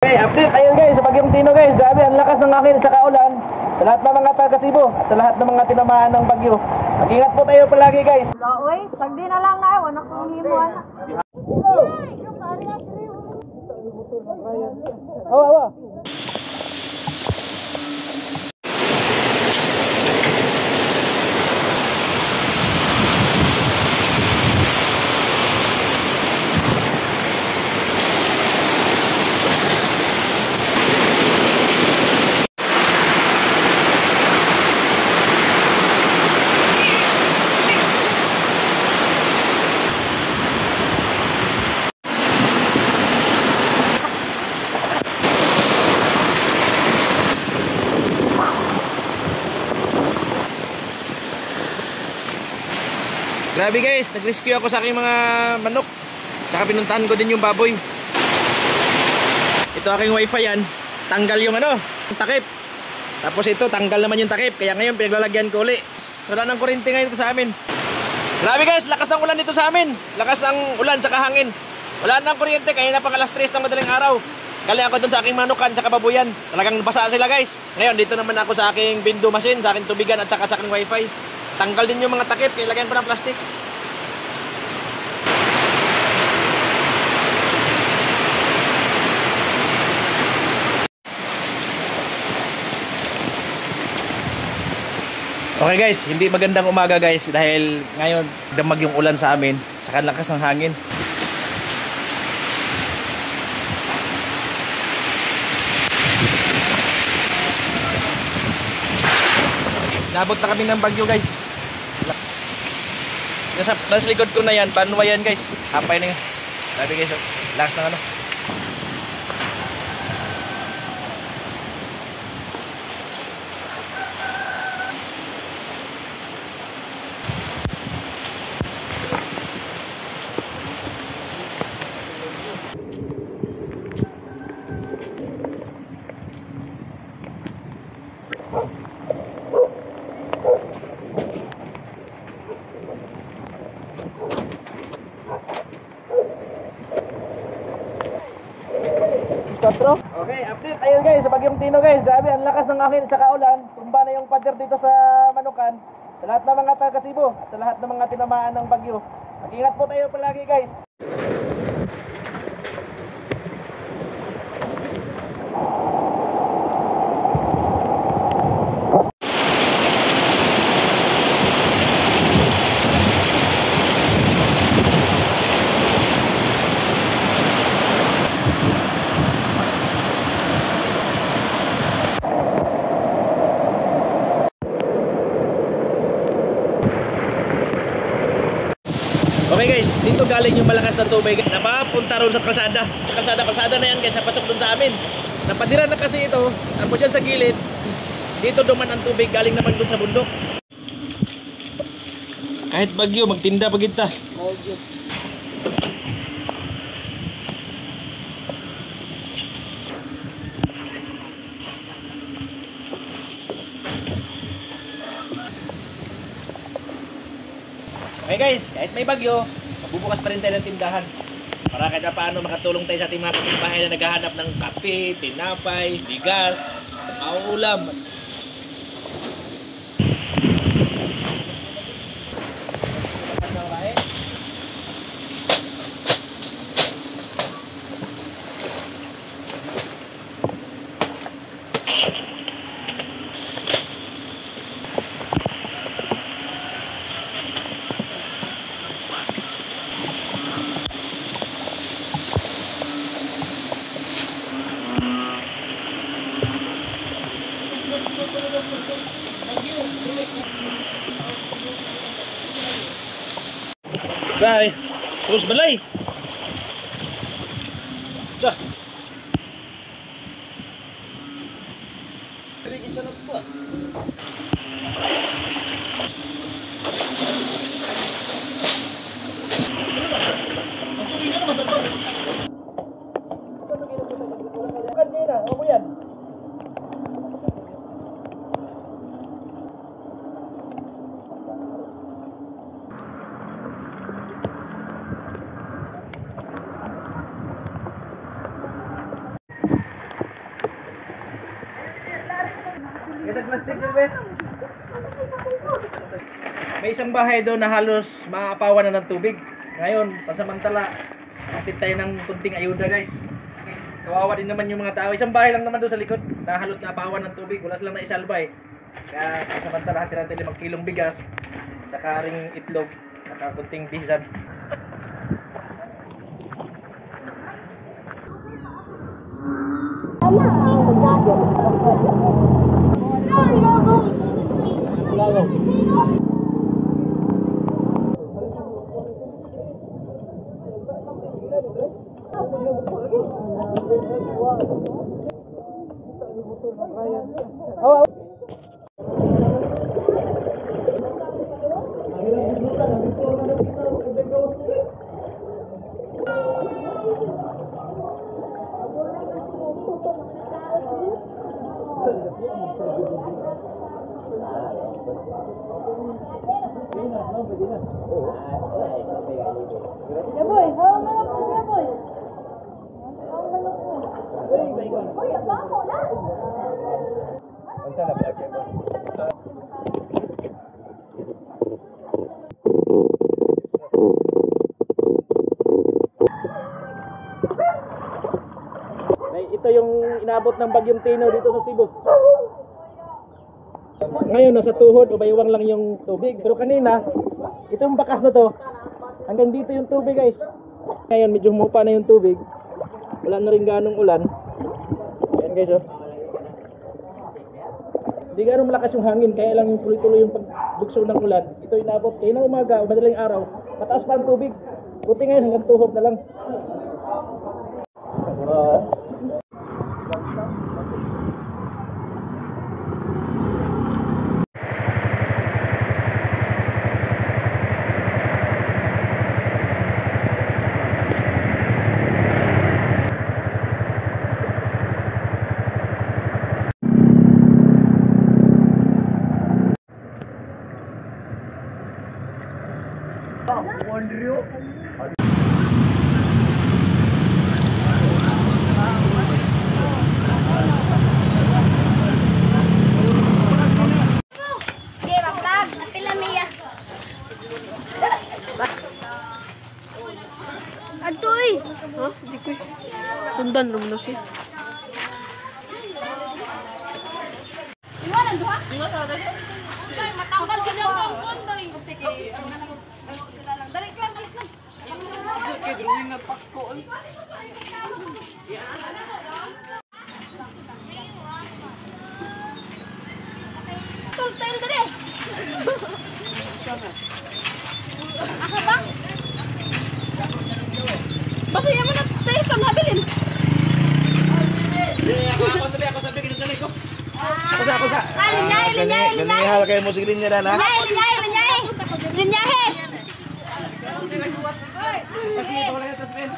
Okay, update ayun guys, sa Bagyong Tino guys. Grabe, ang lakas ng hangin sa kaulan. Sa lahat ng mga taga-Cebu, sa lahat ng mga tinamaan ng bagyo. Mag-ingat po tayo palagi guys. Uy, pag di na lang na, wala kong himo na. Awa. Grabe guys, nag-rescue ako sa aking mga manok. Tsaka pinuntahan ko din yung baboy. Ito aking wifi yan. Tanggal yung takip. Tapos ito, tanggal naman yung takip. Kaya ngayon, pinaglalagyan ko uli. Wala ng kuryente ngayon ito sa amin. Grabe guys, lakas ng ulan dito sa amin. Lakas ng ulan, tsaka hangin. Wala nang kuryente, kaya na pang alas 3 ng madaling araw. Kali ako dun sa aking manukan, tsaka babuyan. Talagang basa sila guys. Ngayon, dito naman ako sa aking window machine, sa aking tubigan, at saka sa aking wifi. Tanggal din yung mga takip, kaya lagyan ko ng plastic. Okay guys, hindi magandang umaga guys dahil ngayon damag yung ulan sa amin, saka lakas ng hangin. Nabot na kami ng bagyo guys. Nasa likod ko na yan, Banwa yan guys. Hapay na yun. Sabi guys, lakas ng Okay, update. Ayun guys, sa Bagyong Tino guys. Grabe, ang lakas ng hangin sa kaulan. Tumba na yung pader dito sa manukan. Sa lahat ng mga taga-Cebu, sa lahat ng mga tinamaan ng bagyo. Mag-ingat po tayo palagi guys. Okay guys, dito galing yung malakas na tubig. Napapunta ron sa kalsada. Kalsada na yan guys, napasok dun sa amin. Napadira na kasi ito, tapos yan sa gilid. Dito duman ang tubig, galing naman dun sa bundok. Kahit bagyo, magtinda pa kita. Okay guys, kahit may bagyo, magbubukas pa rin tayo ng tindahan para kahit paano makatulong tayo sa ating mga kapitbahay na naghahanap ng kape, tinapay, bigas, mauulam. Bye. Terus balay. Cah. Isa na po. plastic din, Ben. May isang bahay doon na halos maapawan na ng tubig. Ngayon, pasamantala, kapit tayo ng kunting ayuda, guys. Kawawa din naman yung mga tao. Isang bahay lang naman doon sa likod na halos naapawan ng tubig. Wala silang naisalba eh. Kaya pasamantala, hati natin 5 kilong bigas, saka ring itlog, saka kunting bisan. Oh, ito yung inabot ng Bagyong Tino dito sa Cebu. Ngayon nasa tuhod o baywang lang yung tubig. Pero kanina, itong bakas na to, hanggang dito yung tubig, guys. Ngayon medyo humupa na yung tubig. Wala na rin ganong ulan. Ayan, guys, oh. Hindi ganong malakas yung hangin, kaya lang yung tuloy-tuloy yung pagbukso ng ulan. Ito inabot kayo ng umaga o madaling araw. Mataas pa ang tubig. Buti ngayon hanggang tuhod na lang. Aduh. Hah? Dikoy. Sundan naman na siya. Iwanan doha? Kay matanggal ko yung kondoy. Dali ka balik na. Kay drawing na Pasko. Tul tail dali. Aka ba? Basta yaman na tayo sa mabilin. Ako sabi kinagdalay ko. Kusa. Linyay. Ganihal kayo mo sige niya na. Linyahe. Kasi ito wala yung tasmin.